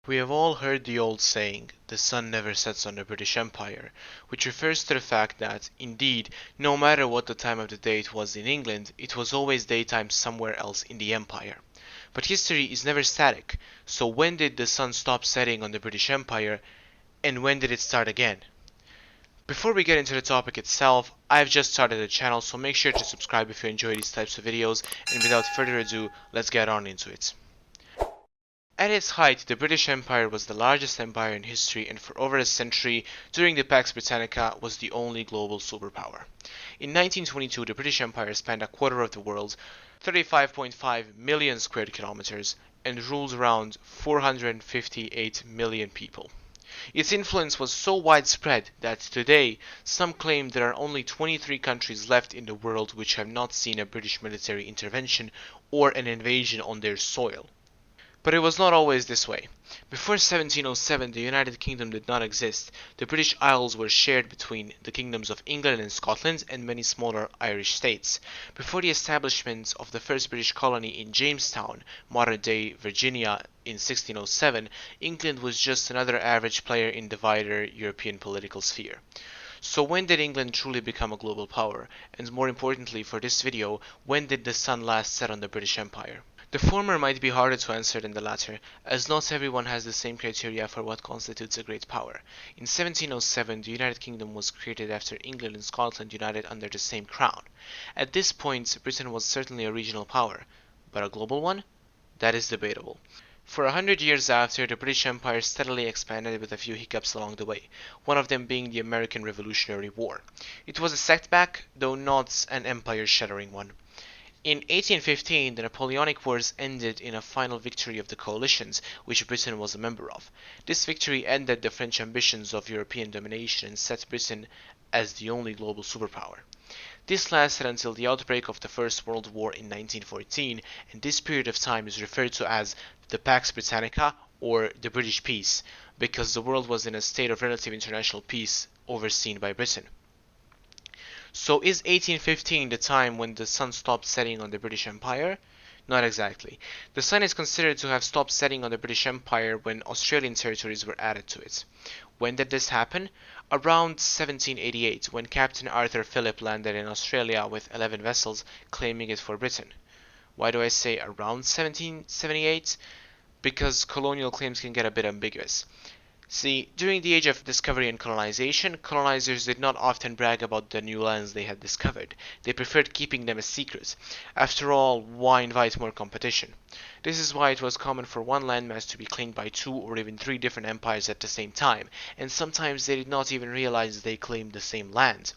We have all heard the old saying, "The sun never sets on the British Empire," which refers to the fact that, indeed, no matter what the time of the day it was in England, it was always daytime somewhere else in the Empire. But history is never static, so when did the sun stop setting on the British Empire, and when did it start again? Before we get into the topic itself, I've just started a channel, so make sure to subscribe if you enjoy these types of videos, and without further ado, let's get on into it. At its height, the British Empire was the largest empire in history, and for over a century, during the Pax Britannica, was the only global superpower. In 1922, the British Empire spanned a quarter of the world, 35.5 million square kilometers, and ruled around 458 million people. Its influence was so widespread that today, some claim there are only 23 countries left in the world which have not seen a British military intervention or an invasion on their soil. But it was not always this way. Before 1707, the United Kingdom did not exist. The British Isles were shared between the kingdoms of England and Scotland and many smaller Irish states. Before the establishment of the first British colony in Jamestown, modern-day Virginia, in 1607, England was just another average player in the wider European political sphere. So when did England truly become a global power? And more importantly for this video, when did the sun last set on the British Empire? The former might be harder to answer than the latter, as not everyone has the same criteria for what constitutes a great power. In 1707, the United Kingdom was created after England and Scotland united under the same crown. At this point, Britain was certainly a regional power, but a global one? That is debatable. For 100 years after, the British Empire steadily expanded with a few hiccups along the way, one of them being the American Revolutionary War. It was a setback, though not an empire-shattering one. In 1815, the Napoleonic Wars ended in a final victory of the coalitions, which Britain was a member of. This victory ended the French ambitions of European domination and set Britain as the only global superpower. This lasted until the outbreak of the First World War in 1914, and this period of time is referred to as the Pax Britannica, or the British Peace, because the world was in a state of relative international peace overseen by Britain. So is 1815 the time when the sun stopped setting on the British Empire? Not exactly. The sun is considered to have stopped setting on the British Empire when Australian territories were added to it. When did this happen? Around 1788, when Captain Arthur Phillip landed in Australia with 11 vessels, claiming it for Britain. Why do I say around 1778? Because colonial claims can get a bit ambiguous. See, during the age of discovery and colonization, colonizers did not often brag about the new lands they had discovered. They preferred keeping them a secret. After all, why invite more competition? This is why it was common for one landmass to be claimed by 2 or even 3 different empires at the same time, and sometimes they did not even realize they claimed the same land.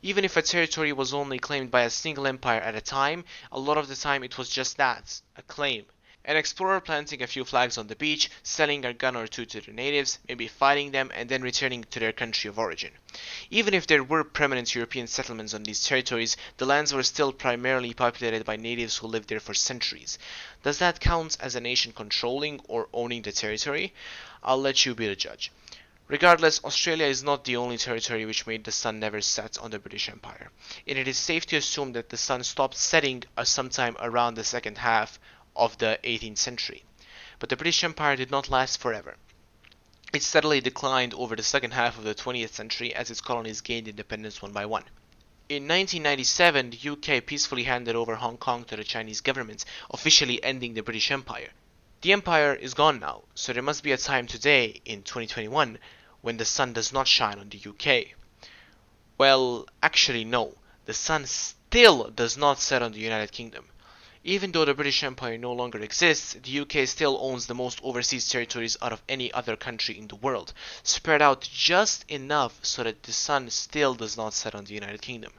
Even if a territory was only claimed by a single empire at a time, a lot of the time it was just that, a claim. An explorer planting a few flags on the beach, selling a gun or two to the natives, maybe fighting them, and then returning to their country of origin. Even if there were permanent European settlements on these territories, the lands were still primarily populated by natives who lived there for centuries. Does that count as a nation controlling or owning the territory? I'll let you be the judge. Regardless, Australia is not the only territory which made the sun never set on the British Empire, and it is safe to assume that the sun stopped setting sometime around the second half of the 18th century. But the British Empire did not last forever. It steadily declined over the second half of the 20th century as its colonies gained independence one by one. In 1997, the UK peacefully handed over Hong Kong to the Chinese government, officially ending the British Empire. The empire is gone now, so there must be a time today, in 2021, when the sun does not shine on the UK. Well, actually no, the sun still does not set on the United Kingdom. Even though the British Empire no longer exists, the UK still owns the most overseas territories out of any other country in the world, spread out just enough so that the sun still does not set on the United Kingdom.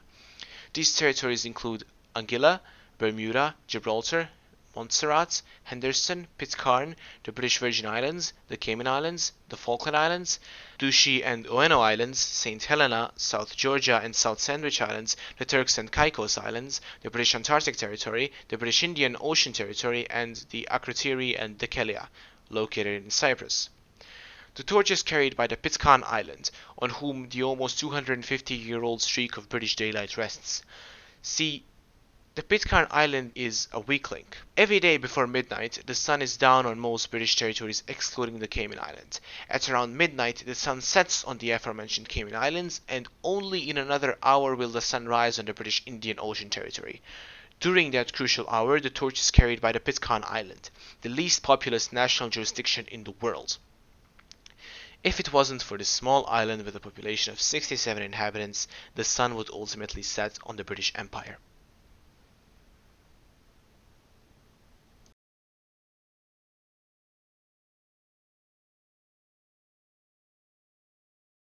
These territories include Anguilla, Bermuda, Gibraltar, Montserrat, Henderson, Pitcairn, the British Virgin Islands, the Cayman Islands, the Falkland Islands, Duchy and Oeno Islands, St. Helena, South Georgia and South Sandwich Islands, the Turks and Caicos Islands, the British Antarctic Territory, the British Indian Ocean Territory, and the Akrotiri and Dhekelia, located in Cyprus. The torch is carried by the Pitcairn Island, on whom the almost 250-year-old streak of British daylight rests. See, The Pitcairn Island is a weak link. Every day before midnight, the sun is down on most British territories excluding the Cayman Islands. At around midnight, the sun sets on the aforementioned Cayman Islands, and only in another hour will the sun rise on the British Indian Ocean territory. During that crucial hour, the torch is carried by the Pitcairn Island, the least populous national jurisdiction in the world. If it wasn't for this small island with a population of 67 inhabitants, the sun would ultimately set on the British Empire.